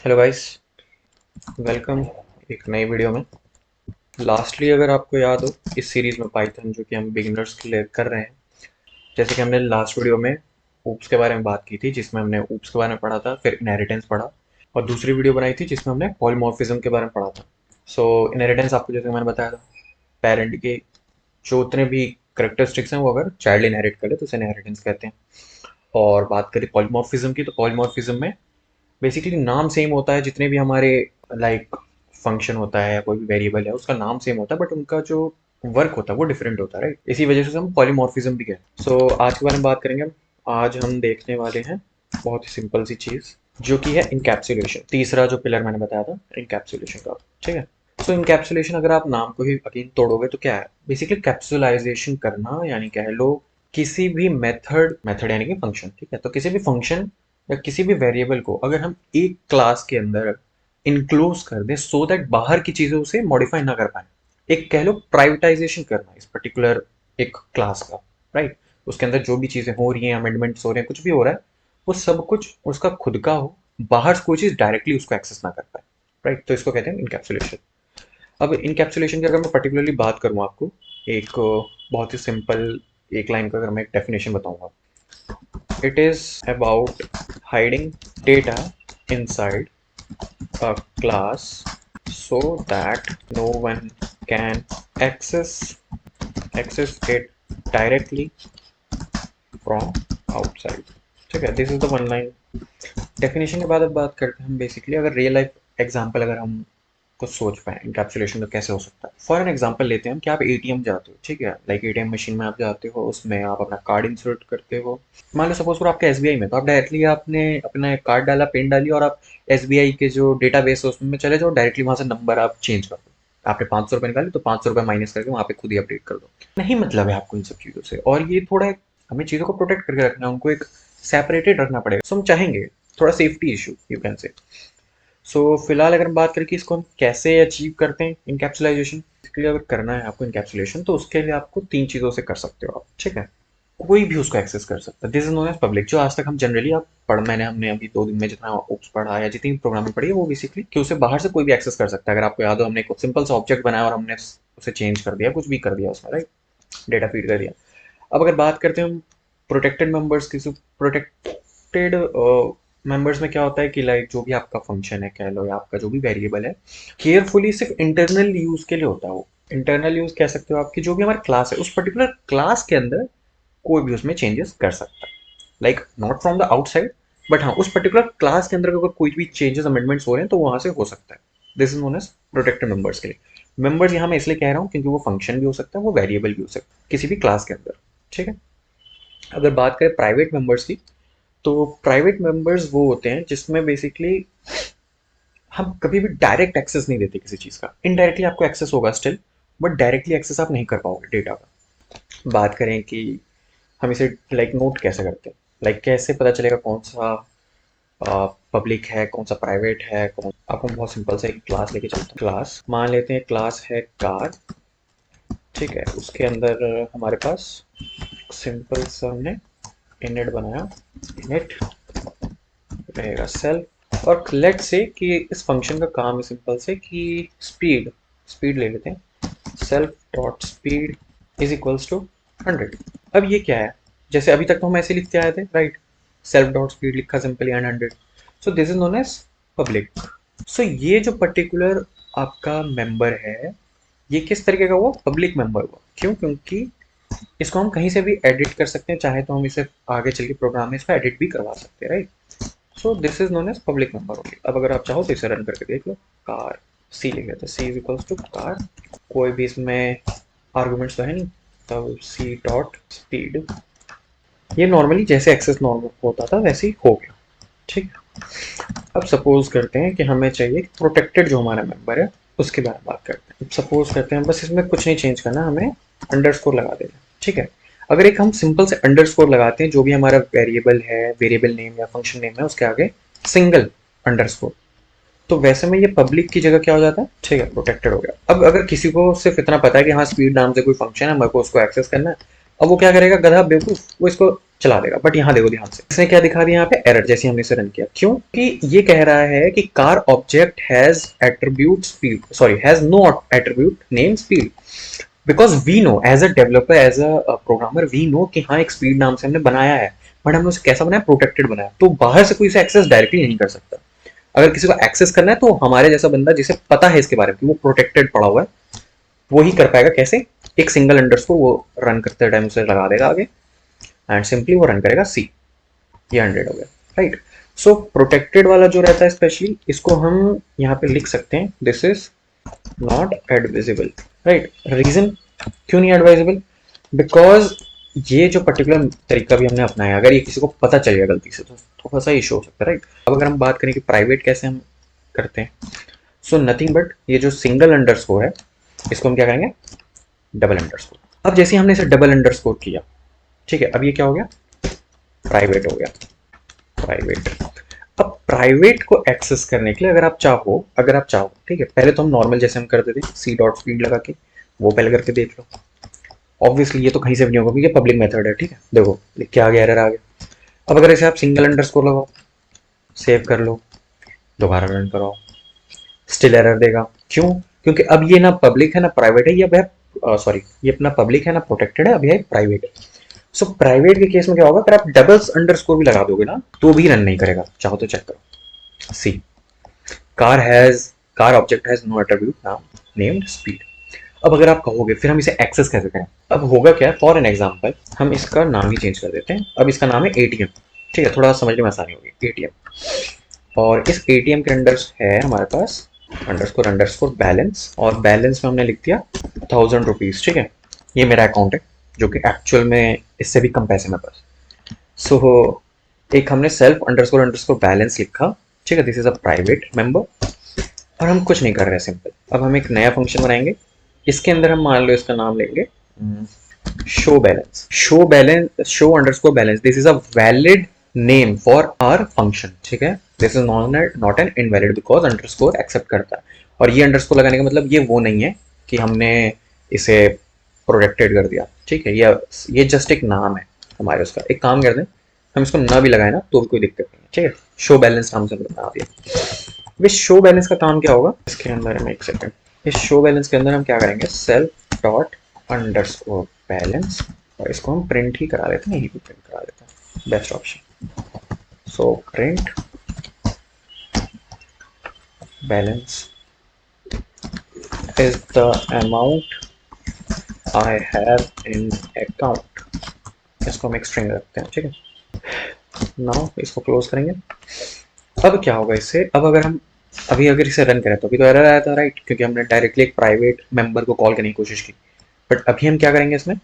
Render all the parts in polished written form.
Hello guys, welcome एक नई video में। लास्टली अगर आपको याद हो इस सीरीज़ में पाइथन जो कि हम बिगिनर्स के लिए कर रहे हैं, जैसे कि हमने लास्ट वीडियो में ऊप्स के बारे में बात की थी जिसमें हमने ऊप्स के बारे में पढ़ा था, फिर इनहेरिटेंस पढ़ा और दूसरी वीडियो बनाई थी जिसमें हमने पॉलीमॉर्फिज्म के बारे में पढ़ा था। सो इनहेरिटेंस आपको जैसे मैंने बताया था, पेरेंट के जो उतने भी करेक्टरिस्टिक्स हैं वो अगर चाइल्ड इनहेरिट करे तो उसे इनहेरिटेंस कहते हैं। और बात करें पॉलीमॉर्फिज्म की, तो पॉलीमॉर्फिज्म में बेसिकली नाम सेम होता है, जितने भी हमारे लाइक फंक्शन होता है या कोई भी वेरिएबल है उसका नाम सेम होता है, बट उनका जो वर्क होता है वो डिफरेंट होता है, राइट। इसी वजह से हम पॉलीमॉर्फिज्म भी कहते हैं। सो आज के बारे में बात करेंगे हम। आज हम देखने वाले हैं बहुत ही सिंपल सी चीज़ जो कि है इनकैप्सुलेशन। तीसरा जो पिलर मैंने बताया था इनकैप्सुलेशन का, ठीक है। सो इनकैप्सुलेशन अगर आप नाम को ही अगेन तोड़ोगे तो क्या है, बेसिकली कैप्सुलाइजेशन करना, यानी कह लो किसी भी मेथड मेथड यानी कि फंक्शन, ठीक है। तो किसी भी फंक्शन या किसी भी वेरिएबल को अगर हम एक क्लास के अंदर इनक्लोज कर दें सो दैट बाहर की चीज़ें उसे मॉडिफाई ना कर पाए, एक कह लो प्राइवेटाइजेशन करना इस पर्टिकुलर एक क्लास का, राइट। उसके अंदर जो भी चीज़ें हो रही हैं, अमेंडमेंट्स हो रहे हैं, कुछ भी हो रहा है, वो सब कुछ उसका खुद का हो, बाहर से कोई चीज़ डायरेक्टली उसको एक्सेस ना कर पाए, राइट। तो इसको कहते हैं इनकैप्सुलेशन। अब इनकैप्सुलेशन की अगर मैं पर्टिकुलरली बात करूँ आपको, एक बहुत ही सिंपल एक लाइन का अगर मैं एक डेफिनेशन बताऊंगा, it is about hiding data inside a class so that no one can access it directly from outside। ठीक है, this is the one line definition. के बाद अब बात करते हैं हम बेसिकली, अगर रियल लाइफ एग्जांपल अगर हम कुछ सोच पाए इनकैप्सुलेशन तो कैसे हो सकता है। फॉर एन एग्जांपल लेते हैं हम कि आप एटीएम जाते हो, ठीक है। लाइक एटीएम मशीन में आप जाते हो, उसमें आप अपना कार्ड इंसर्ट करते हो। मान लो सपोज करो आपका एसबीआई में, तो आप डायरेक्टली आपने अपना कार्ड डाला, पिन डाली और आप एसबीआई के जो डेटाबेस है उसमें चले जाओ, डायरेक्टली वहां से नंबर आप चेंज कर दो। आपने 500 रुपये निकाले तो 500 रुपये माइनस करके वहाँ पे खुद ही अपडेट कर दो। नहीं, मतलब है आपको इन सब चीज़ों से, और ये थोड़ा हमें चीज़ों को प्रोटेक्ट करके रखना है, उनको एक सेपरेटेड रखना पड़ेगा। सो हम चाहेंगे थोड़ा safety issue you can say. सो फिलहाल अगर हम बात करें कि इसको हम कैसे अचीव करते हैं इनकैप्सुलाइजेशन, इसके लिए अगर करना है आपको इनकैप्सुलेशन तो उसके लिए आपको तीन चीज़ों से कर सकते हो आप, ठीक है। कोई भी उसको एक्सेस कर सकता है, this is known as public. जो आज तक हम जनरली आप हमने अभी 2 दिन में जितना ओप्स पढ़ा या जितनी प्रोग्रामिंग पढ़ी है वो बेसिकली कि उसे बाहर से कोई भी एक्सेस कर सकता है। अगर आपको याद हो, हमने एक सिंपल सा ऑब्जेक्ट बनाया और हमने उसे चेंज कर दिया, कुछ भी कर दिया उसमें, राइट, डेटा फीड कर दिया। अब अगर बात करते हैं हम प्रोटेक्टेड मेंबर्स की, प्रोटेक्टेड मेंबर्स में क्या होता है कि लाइक जो भी आपका फंक्शन है कह लो या आपका जो भी वेरिएबल है, केयरफुली सिर्फ इंटरनल यूज के लिए होता है। वो इंटरनल यूज कह सकते हो आपकी, जो भी हमारा क्लास है उस पर्टिकुलर क्लास के अंदर कोई भी उसमें चेंजेस कर सकता है, like not from the outside, but हाँ उस पर्टिकुलर क्लास के अंदर अगर कोई भी चेंजेस अमेंडमेंट्स हो रहे हैं तो वहां से हो सकता है। This is known as protected members के लिए। मेंबर्स यहाँ मैं इसलिए कह रहा हूँ क्योंकि वो फंक्शन भी हो सकता है, वो वेरिएबल भी हो सकता है किसी भी क्लास के अंदर, ठीक है। अगर बात करें प्राइवेट मेंबर्स की, तो प्राइवेट मेंबर्स वो होते हैं जिसमें बेसिकली हम कभी भी डायरेक्ट एक्सेस नहीं देते किसी चीज़ का, इनडायरेक्टली आपको एक्सेस होगा स्टिल, बट डायरेक्टली एक्सेस आप नहीं कर पाओगे डेटा का। बात करें कि हम इसे लाइक नोट कैसे करते हैं, लाइक कैसे पता चलेगा कौन सा पब्लिक है कौन सा प्राइवेट है, कौन। आपको बहुत सिंपल से एक क्लास लेके चलता हूँ। क्लास मान लेते हैं, क्लास है कार, ठीक है। उसके अंदर हमारे पास सिंपल सा हमने इनिट बनाया, इनिट रहेगा सेल्फ, और लेट से कि इस फंक्शन का काम है सिंपल से कि स्पीड, स्पीड ले लेते हैं, self dot speed is equals to 100। अब ये क्या है, जैसे अभी तक तो हम ऐसे लिखते आए थे, राइट, सेल्फ डॉट स्पीड लिखा simply and 100। So this is known as public. So ये जो पर्टिकुलर आपका मेंबर है, ये किस तरीके का हुआ, पब्लिक मेंबर हुआ। क्यों, क्योंकि इसको हम कहीं से भी एडिट कर सकते हैं, चाहे तो हम इसे आगे चल के प्रोग्राम में इसको एडिट भी करवा सकते हैं, right. So this is known as public member only. अब अगर आप चाहो तो इसे रन करके देख लो, कार सी लिख लेते हैं, सी इज इक्वल्स टू कार, कोई भी इसमें आर्गुमेंट्स तो है नहीं, तब सी डॉट स्पीड, ये नॉर्मली जैसे एक्सेस नॉर्मल होता था वैसे ही हो गया, ठीक। अब सपोज करते हैं कि हमें चाहिए प्रोटेक्टेड जो हमारा मेंबर है उसके बारे में बात करते हैं। सपोज करते हैं बस इसमें कुछ नहीं चेंज करना, हमें अंडरस्कोर लगा देना, ठीक है। अगर एक हम सिंपल से अंडरस्कोर लगाते हैं, जो भी हमारा वेरिएबल है, वेरिएबल नेम या फंक्शन नेम है, उसके आगे सिंगल अंडरस्कोर, तो वैसे में ये पब्लिक की जगह क्या हो जाता है, ठीक है, प्रोटेक्टेड हो गया। अब अगर किसी को सिर्फ इतना पता है कि हाँ स्पीड नाम से कोई फंक्शन है, मेरे को उसको एक्सेस करना है, अब वो क्या करेगा, गधा बेवकूफ, वो इसको चला देगा। बट यहाँ देखो ध्यान से, इसने क्या दिखा दिया यहाँ पे, एरर, जैसे हमने इसे रन किया। क्यों? कि ये कह रहा है कि car object has attribute speed, sorry has no attribute name speed, because we know as a developer, as a programmer, we know कि हाँ एक स्पीड नाम से हमने बनाया है, बट हमने उसे कैसा बनाया, प्रोटेक्टेड बनाया। तो बाहर से कोई इसे एक्सेस डायरेक्टली नहीं कर सकता। अगर किसी को एक्सेस करना है तो हमारे जैसा बंदा जिसे पता है इसके बारे में कि वो प्रोटेक्टेड पड़ा हुआ है, वो ही कर पाएगा। कैसे? एक सिंगल अंडरस्कोर वो रन करते टाइम उसे लगा देगा आगे, एंड सिंपली वो रन करेगा सी, ये 100 हो गया, राइट। सो प्रोटेक्टेड वाला जो रहता है स्पेशली, इसको हम यहाँ पे लिख सकते हैं, this is not advisable, right. Reason क्यों नहीं एडवाइजेबल? बिकॉज ये जो पर्टिकुलर तरीका भी हमने अपनाया, अगर ये किसी को पता चल गया गलती से तो थोड़ा सा इशू हो सकता है, राइट। अब अगर हम बात करें कि प्राइवेट कैसे हम करते हैं, सो नथिंग बट ये जो सिंगल अंडरस्कोर है, इसको हम क्या करेंगे, डबल अंडरस्कोर। अब जैसे हमने इसे डबल अंडरस्कोर किया, ठीक है, अब ये क्या हो गया, प्राइवेट हो गया, प्राइवेट। अब प्राइवेट को एक्सेस करने के लिए अगर आप चाहो, ठीक है, पहले तो हम नॉर्मल जैसे हम करते थे सी डॉट स्पीड लगा के, वो पहले करके देख लो। ऑब्वियसली ये तो कहीं से भी नहीं होगा क्योंकि पब्लिक मेथड है, ठीक है। देखो क्या आ गया, एरर आ गया। अब अगर इसे आप सिंगल अंडरस्कोर लगाओ, सेव कर लो, दोबारा रन कराओ, स्टिल एरर देगा। क्यों? क्योंकि अब ये ना पब्लिक है ना प्राइवेट है, ये अब है, सॉरी, ये अपना पब्लिक है ना प्रोटेक्टेड है, अभी है प्राइवेट है। सो प्राइवेट के केस में क्या होगा, अगर आप डबल्स अंडरस्कोर भी लगा दोगे ना तो भी रन नहीं करेगा। चाहो तो चेक करो, c car object has no attribute नाम नेम्ड स्पीड। अब अगर आप कहोगे फिर हम इसे एक्सेस कैसे करें, अब होगा क्या, फॉर एन एग्जांपल हम इसका नाम ही चेंज कर देते हैं। अब इसका नाम है एटीएम, ठीक है, थोड़ा समझने में आसानी होगी, एटीएम। और इस एटीएम के अंदर है हमारे पास अंडरस्कोर अंडरस्कोर बैलेंस, और बैलेंस में हमने लिख दिया 1000 रुपीज, ठीक है। ये मेरा अकाउंट है जो कि एक्चुअल में इससे भी कम पैसे मेरे पास। सो एक हमने सेल्फ अंडरस्कोर अंडरस्कोर बैलेंस लिखा, ठीक है, this is a private member, और हम कुछ नहीं कर रहे, सिंपल। अब हम एक नया फंक्शन बनाएंगे, इसके अंदर हम मान लो इसका नाम लेंगे show balance, show underscore balance, this is a valid name for our function, ठीक है। This is not an invalid because underscore accept करता है। और ये अंडरस्कोर लगाने का मतलब ये वो नहीं है कि हमने इसे प्रोटेक्टेड कर दिया, ठीक है। ये जस्ट एक नाम है हमारे उसका। एक काम कर दें, हम इसको ना भी लगाए ना तो भी कोई दिक्कत नहीं है, ठीक है। शो बैलेंस नाम से बना दिया। इस शो बैलेंस का काम क्या होगा, इसके अंदर हम एक सेकंड, इस शो बैलेंस के अंदर हम क्या करेंगे, सेल्फ डॉट अंडरस्कोर बैलेंस, और इसको हम प्रिंट ही करा देते हैं, यही भी प्रिंट करा देते हैं, best option. So print balance is the amount I have in account, इसको हम एक स्ट्रिंग रखते हैं, ठीक है। नाउ इसको क्लोज करेंगे। अब क्या होगा इससे, अब अगर हम अगर इसे रन करें तो अभी तो एरर आया था, राइट, क्योंकि हमने डायरेक्टली एक प्राइवेट मेंबर को कॉल करने की कोशिश की। बट अभी हम क्या करेंगे इसमें,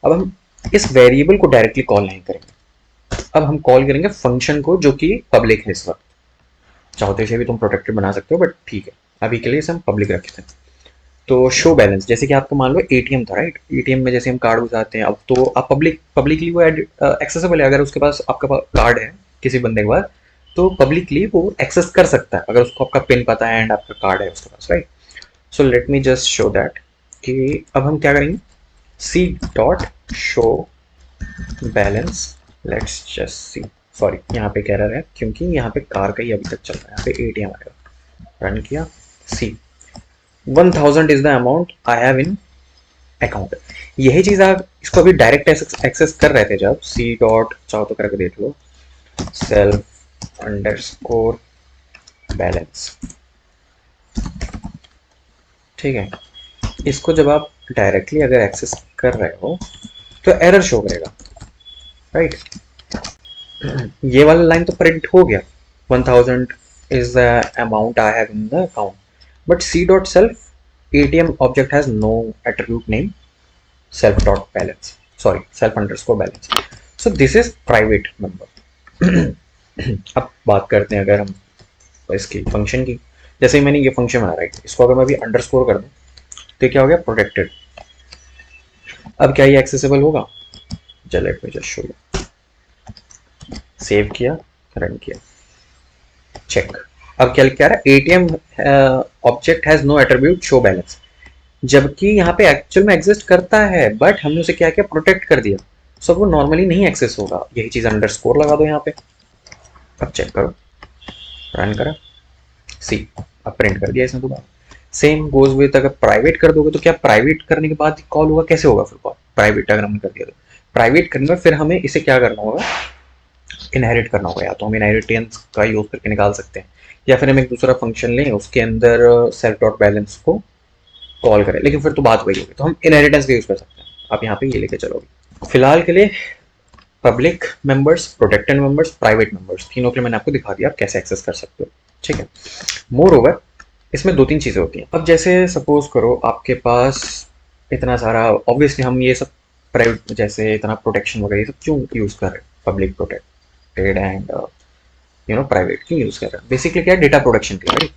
अब हम इस वेरिएबल को डायरेक्टली कॉल नहीं करेंगे, अब हम कॉल करेंगे फंक्शन को जो कि पब्लिक है इस वक्त। चाहो तो इसे भी तुम प्रोटेक्टेड बना सकते हो, बट ठीक है, अभी के लिए इसे हम पब्लिक रखते हैं। तो शो बैलेंस, जैसे कि आपको मान लो एटीएम था, राइट, एटीएम में जैसे हम कार्ड घुसाते हैं, अब तो आप पब्लिकली वो एक्सेसिबल है। अगर उसके पास आपका कार्ड है किसी बंदे के पास, तो पब्लिकली वो एक्सेस कर सकता है अगर उसको आपका पिन पता है एंड आपका कार्ड है उसके पास, right. So let me just show that कि अब हम क्या करेंगे, c dot show balance, let's just see, sorry यहाँ पे एरर है क्योंकि यहाँ पे कार का ही अभी तक चल रहा है, यहाँ पे एटीएम आएगा, रन किया, सी 1000 is the amount I have in account. यही चीज आप इसको अभी डायरेक्ट एक्सेस कर रहे थे जब, सी डॉट चाहो तो करके देख लो, सेल्फ अंडरस्कोर बैलेंस, ठीक है। इसको जब आप डायरेक्टली अगर एक्सेस कर रहे हो तो एरर शो करेगा, राइट। ये वाला लाइन तो प्रिंट हो गया, 1000 is the amount I have in the account, but c dot self ATM object has no attribute name self dot balance, sorry, self underscore balance, so this is private member। अब बात करते हैं अगर हम इसकी function की, जैसे मैंने ये फंक्शन बना, राइट, इसको अगर मैं अभी अंडरस्कोर कर दूं तो क्या हो गया, प्रोटेक्टेड। अब क्या ये एक्सेसिबल होगा, चलो let me just show you, save किया, रन किया, चेक। अब क्या लिख रहा है, ATM object has no attribute show balance, जबकि यहाँ पे एक्चुअल में एग्जिस्ट करता है बट हमने उसे क्या किया, प्रोटेक्ट कर दिया। सो वो नॉर्मली नहीं एक्सेस होगा, यही चीज़ अंडरस्कोर लगा दो यहाँ पे। अब चेक करो, रन करा, सी अब प्रिंट कर दिया इसने दोबारा। सेम गोज विद, अगर प्राइवेट कर दोगे तो क्या प्राइवेट करने के बाद कॉल होगा, कैसे होगा फिर कॉल? प्राइवेट अगर हमने कर दिया तो प्राइवेट करने में फिर हमें इसे क्या करना होगा, इनहेरिट करना होगा। या तो हम इनहेरिटेंस का यूज करके निकाल सकते हैं, या फिर हम एक दूसरा फंक्शन लें, उसके अंदर सेल्फ डॉट बैलेंस को कॉल करें, लेकिन फिर तो बात वही होगी, तो हम इनहेरिटेंस का यूज कर सकते हैं। आप यहाँ पे ये लेके चलोगे। फिलहाल के लिए public members, protected members, private members, तीनों के लिए मैंने आपको दिखा दिया आप कैसे एक्सेस कर सकते हो। ठीक है। मोर ओवर इसमें दो तीन चीज़ें होती हैं। अब जैसे सपोज करो आपके पास इतना सारा, ऑब्वियसली हम ये सब प्राइवेट जैसे इतना प्रोटेक्शन वगैरह ये सब क्यों यूज़ कर रहे हैं, पब्लिक प्रोटेक्टेड एंड प्राइवेट क्यों यूज़ कर रहे हैं? बेसिकली क्या है, डेटा प्रोटेक्शन के लिए।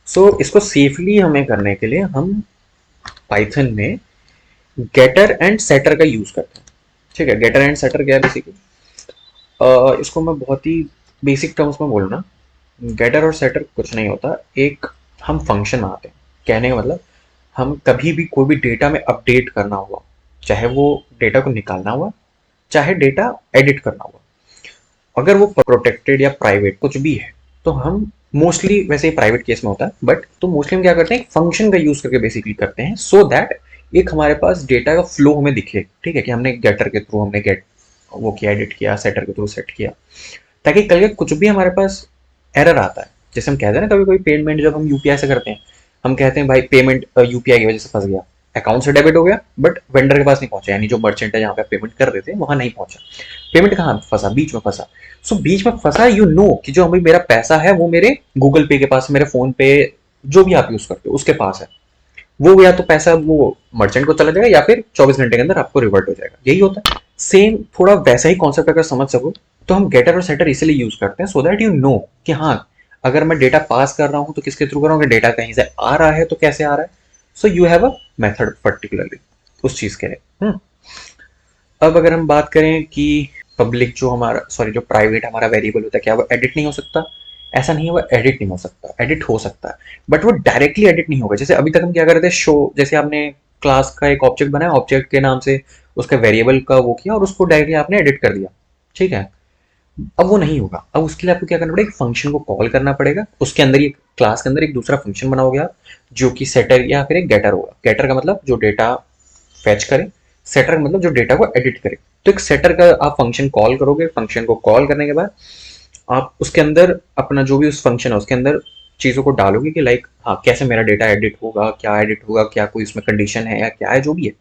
सो इसको सेफली हमें करने के लिए हम पाइथन में गेटर एंड सेटर का यूज़ करते हैं। ठीक है। गेटर एंड सेटर क्या है बेसिकली, इसको मैं बहुत ही बेसिक टर्म्स में बोलूँ ना, गेटर और सेटर कुछ नहीं होता, एक हम फंक्शन बनाते हैं। कहने का मतलब, हम कभी भी कोई भी डेटा में अपडेट करना हुआ, चाहे वो डेटा को निकालना हुआ, चाहे डेटा एडिट करना हुआ, अगर वो प्रोटेक्टेड या प्राइवेट कुछ भी है, तो हम मोस्टली, वैसे ही प्राइवेट केस में होता है बट, तो मोस्टली हम क्या करते हैं, एक फंक्शन का यूज करके बेसिकली करते हैं, सो दैट एक हमारे पास डेटा का फ्लो हमें दिखे। ठीक है, कि हमने गेटर के थ्रू हमने गेट वो किया, एडिट किया, सेटर के थ्रू सेट किया, ताकि कल के कुछ भी हमारे पास एरर आता है, जैसे हम कहते हैं ना कभी कोई पेमेंट जब हम यूपीआई से करते हैं, हम कहते हैं भाई पेमेंट यूपीआई की वजह से फंस गया, अकाउंट से डेबिट हो गया बट वेंडर के पास नहीं पहुंचा, यानी जो मर्चेंट है जहाँ पे पेमेंट कर रहे थे वहां नहीं पहुंचा, पेमेंट कहाँ फंसा, बीच में फंसा। सो बीच में फंसा, यू नो कि जो हमें मेरा पैसा है वो मेरे गूगल पे के पास, मेरे फोन पे, जो भी आप यूज करते हो उसके पास है, वो या तो पैसा वो मर्चेंट को चला जाएगा या फिर 24 घंटे के अंदर आपको रिवर्ट हो जाएगा, यही होता है। सेम थोड़ा वैसा ही कॉन्सेप्ट अगर समझ सको, तो हम गेटर और सेटर इसलिए यूज करते हैं सो दैट यू नो कि हाँ, अगर मैं डेटा पास कर रहा हूँ तो किसके थ्रू कर रहा हूँ, डेटा कहीं से आ रहा है तो कैसे आ रहा है। So you have a method particularly उस चीज के लिए। अब अगर हम बात करें कि पब्लिक जो हमारा, सॉरी जो प्राइवेट हमारा वेरिएबल होता है, क्या वो एडिट नहीं हो सकता? ऐसा नहीं है, वो एडिट नहीं हो सकता, एडिट हो सकता है बट वो डायरेक्टली एडिट नहीं होगा। जैसे अभी तक हम क्या करते थे, शो, जैसे आपने क्लास का एक ऑब्जेक्ट बनाया, ऑब्जेक्ट के नाम से उसका वेरिएबल का वो किया और उसको डायरेक्टली आपने एडिट कर दिया। ठीक है। अब वो नहीं होगा, अब उसके लिए आपको क्या करना पड़ेगा, एक फंक्शन को कॉल करना पड़ेगा, उसके अंदर एक क्लास के अंदर एक दूसरा फंक्शन बनाओगे आप, जो कि सेटर या फिर एक गेटर होगा। गेटर का मतलब जो डेटा फेच करे, सेटर का मतलब जो डेटा को एडिट करे। तो एक सेटर का आप फंक्शन कॉल करोगे, फंक्शन को कॉल करने के बाद आप उसके अंदर अपना जो भी उस फंक्शन है उसके अंदर चीज़ों को डालोगे कि लाइक हाँ कैसे मेरा डेटा एडिट होगा, क्या एडिट होगा, क्या कोई इसमें कंडीशन है या क्या है, जो भी है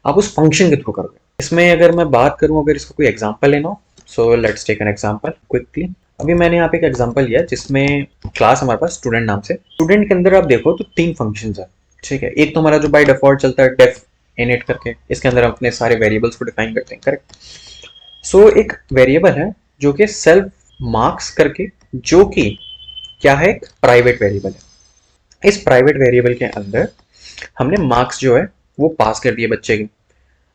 आप उस फंक्शन के थ्रू करोगे। इसमें अगर मैं बात करूं, अगर इसका कोई एग्जांपल लेना हो, so let's take an example quickly. अभी मैंने यहाँ पे एक एग्जांपल लिया जिसमें क्लास हमारे पास स्टूडेंट नाम से, स्टूडेंट के अंदर आप देखो तो 3 फंक्शंस है। ठीक है। एक तो हमारा जो बाय डिफॉल्ट चलता है डेफ इनिट करके, इसके अंदर हम अपने सारे वेरिएबल्स को डिफाइन करते हैं, करेक्ट। सो एक वेरिएबल है जो कि सेल्फ मार्क्स करके, जो कि क्या है, एक प्राइवेट वेरिएबल है। इस प्राइवेट वेरिएबल के अंदर हमने मार्क्स जो है वो पास कर दिए बच्चे की,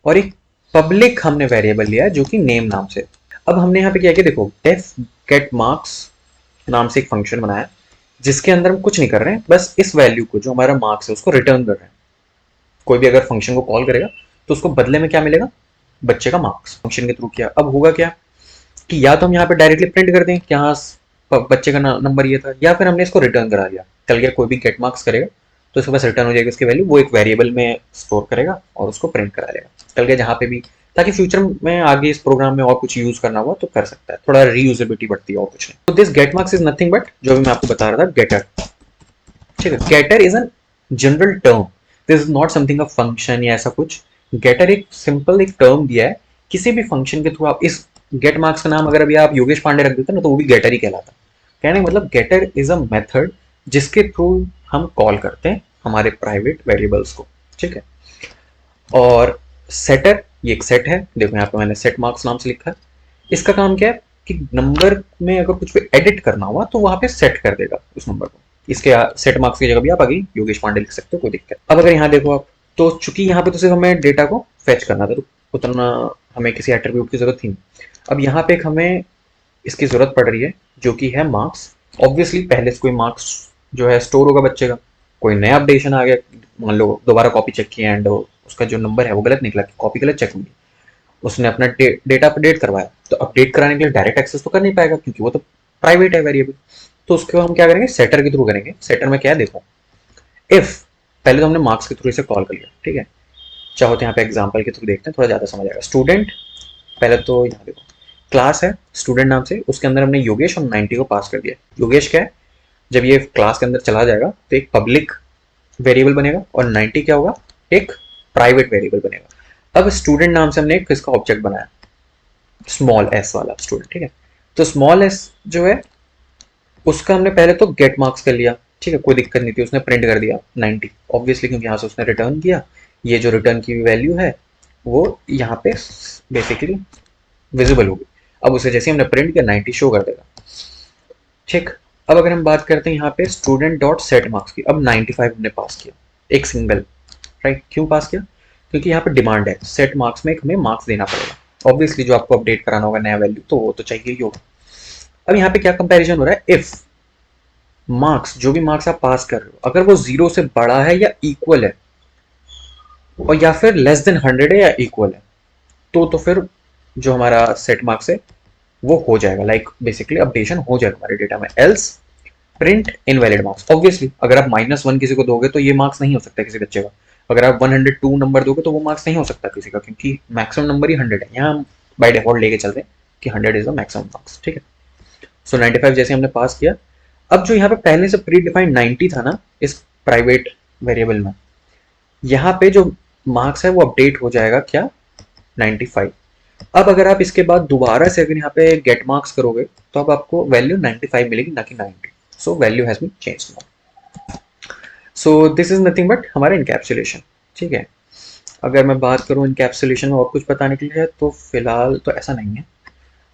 और एक पब्लिक हमने वेरिएबल लिया है जो कि नेम नाम से। अब हमने यहाँ पे क्या किया, देखो डेफ गेट मार्क्स नाम से एक फंक्शन बनाया जिसके अंदर हम कुछ नहीं कर रहे हैं, बस इस वैल्यू को जो हमारा मार्क्स है उसको रिटर्न कर रहे हैं। कोई भी अगर फंक्शन को कॉल करेगा तो उसको बदले में क्या मिलेगा, बच्चे का मार्क्स, फंक्शन के थ्रू किया। अब होगा क्या कि या तो हम यहाँ पे डायरेक्टली प्रिंट कर दें कि हाँ बच्चे का नंबर ये था, या फिर हमने इसको रिटर्न करा दिया। कल क्या कोई भी गेट मार्क्स करेगा तो इसके पास रिटर्न हो जाएगी उसकी वैल्यू, वो एक वेरिएबल में स्टोर करेगा और उसको प्रिंट करा देगा कल के जहाँ पे भी, ताकि फ्यूचर में आगे इस प्रोग्राम में और कुछ यूज करना हुआ तो कर सकता है, थोड़ा रीयूजेबिलिटी बढ़ती है और कुछ नहीं। तो this get marks is nothing but, जो भी मैं आपको बता रहा था, गेटर। ठीक है। Getter is an general term, this is not something a function या ऐसा कुछ। गेटर एक सिंपल एक टर्म दिया है, किसी भी फंक्शन के थ्रू आप इस गेट मार्क्स का नाम अगर अभी आप योगेश पांडे रख देते ना तो वो भी गेटर ही कहलाता। कहने का मतलब गेटर इज अ मेथड जिसके थ्रू हम कॉल करते हैं हमारे प्राइवेट वेरिएबल्स को। ठीक है। और सेटर, ये एक सेट है, देखो यहाँ पे मैंने सेट मार्क्स नाम से लिखा है। इसका काम क्या है कि नंबर में अगर कुछ भी एडिट करना हुआ तो वहां पे सेट कर देगा उस नंबर को। इसके सेट मार्क्स की जगह भी आप आगे योगेश पांडे लिख सकते हो, कोई दिक्कत। अब अगर यहाँ देखो आप, तो चूंकि यहाँ पे तो सिर्फ हमें डेटा को फेच करना था तो उतना हमें किसी एट्रीब्यूट की जरूरत थी। अब यहाँ पे एक हमें इसकी जरूरत पड़ रही है जो कि है मार्क्स। ऑब्वियसली पहले से कोई मार्क्स जो है स्टोर होगा बच्चे का, कोई नया अपडेशन आ गया, मान लो दोबारा कॉपी चेक किया एंड उसका जो नंबर है वो गलत निकला, कॉपी गलत चेक होगी, उसने अपना डेटा अपडेट करवाया, तो अपडेट कराने के लिए डायरेक्ट एक्सेस तो कर नहीं पाएगा क्योंकि वो तो प्राइवेट है वेरिएबल। तो उसको हम क्या करेंगे, सेटर के थ्रू करेंगे। सेटर में क्या है देखो, इफ पहले तो हमने मार्क्स के थ्रू इसे कॉल कर लिया, ठीक है। चाहो तो यहाँ पे एग्जाम्पल के थ्रू देखते हैं, थोड़ा ज्यादा समझ आएगा। स्टूडेंट, पहले तो यहाँ देखो क्लास है स्टूडेंट नाम से, उसके अंदर हमने योगेश और 90 को पास कर दिया। योगेश क्या है, जब ये क्लास के अंदर चला जाएगा तो एक पब्लिक वेरिएबल बनेगा और 90 क्या होगा, एक प्राइवेट वेरिएबल बनेगा। अब स्टूडेंट नाम से हमने एक किसका ऑब्जेक्ट बनाया, स्मॉल एस वाला स्टूडेंट, ठीक है। तो स्मॉल एस जो है उसका हमने पहले तो गेट मार्क्स कर लिया, ठीक है, कोई दिक्कत नहीं थी, उसने प्रिंट कर दिया 90 ऑब्वियसली, क्योंकि यहाँ से उसने रिटर्न किया। ये जो रिटर्न की वैल्यू है वो यहाँ पे बेसिकली विजिबल होगी। अब उसे जैसे हमने प्रिंट किया 90 शो कर देगा, ठीक। अब अगर हम बात करते हैं यहाँ पे स्टूडेंट डॉट सेट मार्क्स की, अब 95 हमने पास किया, एक सिंगल, राइट। क्यों पास किया, क्योंकि यहाँ पे डिमांड है सेट मार्क्स में हमें मार्क्स देना पड़ेगा ऑब्वियसली, जो आपको अपडेट कराना होगा नया वैल्यू तो वो तो चाहिए ही होगा। अब यहाँ पे क्या कंपैरिजन हो रहा है, इफ मार्क्स, जो भी मार्क्स आप पास कर रहे हो, अगर वो 0 से बड़ा है या इक्वल है, और या फिर लेस देन 100 है या इक्वल है, तो फिर जो हमारा सेट मार्क्स है वो हो जाएगा, लाइक बेसिकली अपडेशन हो जाएगा हमारे डेटा में। Else print invalid marks, obviously अगर आप -1 किसी को दोगे तो ये मार्क्स नहीं हो सकता किसी बच्चे का। अगर आप 102 नंबर दोगे तो वो मार्क्स नहीं हो सकता किसी का, क्योंकि मैक्सिमम नंबर ही 100 है। यहाँ हम बाय डिफॉल्ट लेके चलते हैं कि 100 इज द मैक्सिमम मार्क्स, ठीक है। सो 95 जैसे हमने पास किया। अब जो यहाँ पे पहले से प्री डिफाइंड 90 था ना इस प्राइवेट वेरिएबल में, यहाँ पे जो मार्क्स है वो अपडेट हो जाएगा क्या, 95। अब अगर आप इसके बाद दोबारा से अगर यहाँ पे गेट मार्क्स करोगे तो अब आपको वैल्यू 95 मिलेगी, ना कि 90। So value has been changed now. So this is nothing but हमारा इनकैप्सुलेशन, ठीक है। अगर मैं बात करूँ इनकैप्सुलेशन में और कुछ बताने के लिए तो फिलहाल तो ऐसा नहीं है।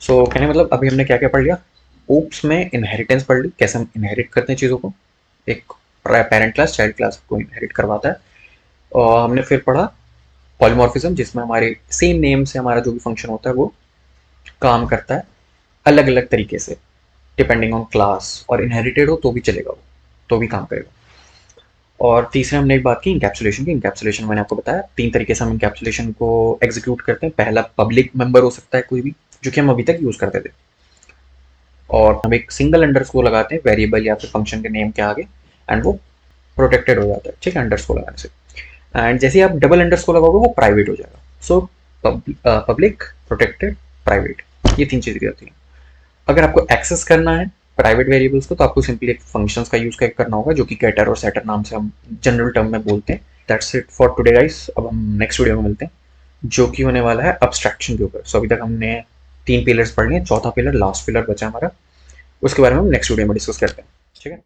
सो कहने मतलब अभी हमने क्या क्या पढ़ लिया, ओप्स में इनहेरिटेंस पढ़ ली, कैसे हम इनहेरिट करते हैं चीज़ों को, एक पेरेंट क्लास चाइल्ड क्लास को इनहेरिट करवाता है। और हमने फिर पढ़ा पॉलीमॉर्फिज्म, जिसमें हमारे सेम नेम से हमारा जो भी फंक्शन होता है वो काम करता है अलग अलग तरीके से डिपेंडिंग ऑन क्लास, और इनहेरिटेड हो तो भी चलेगा, वो तो भी काम करेगा। और तीसरे हमने एक बात की इंकैप्सुलेशन की। इंकैप्सुलेशन मैंने आपको बताया 3 तरीके से हम इंकैप्सुलेशन को एग्जीक्यूट करते हैं। पहला पब्लिक मेंबर हो सकता है कोई भी, जो कि हम अभी तक यूज करते थे, और हम एक सिंगल अंडरस्कोर लगाते हैं वेरिएबल या फिर फंक्शन के नेम के आगे, एंड वो प्रोटेक्टेड हो जाता है, ठीक है, अंडरस्कोर लगाने से। एंड जैसे ही आप डबल अंडरस्कोर लगाओगे वो प्राइवेट हो जाएगा। सो पब्लिक, प्रोटेक्टेड, प्राइवेट, ये 3 चीज़ें होती हैं। अगर आपको एक्सेस करना है प्राइवेट वेरिएबल्स को तो आपको सिंपली एक फंक्शंस का यूज करना होगा, जो कि गेटर और सेटर नाम से हम जनरल टर्म में बोलते हैं। That's it for today guys. अब हम नेक्स्ट वीडियो में मिलते हैं, जो कि होने वाला है अब्स्ट्रैक्शन के ऊपर। सो अभी तक हमने 3 पिलर्स पढ़ लिए, चौथा पिलर लास्ट पिलर बचा हमारा, उसके बारे में हम नेक्स्ट वीडियो में डिस्कस करते हैं, ठीक है।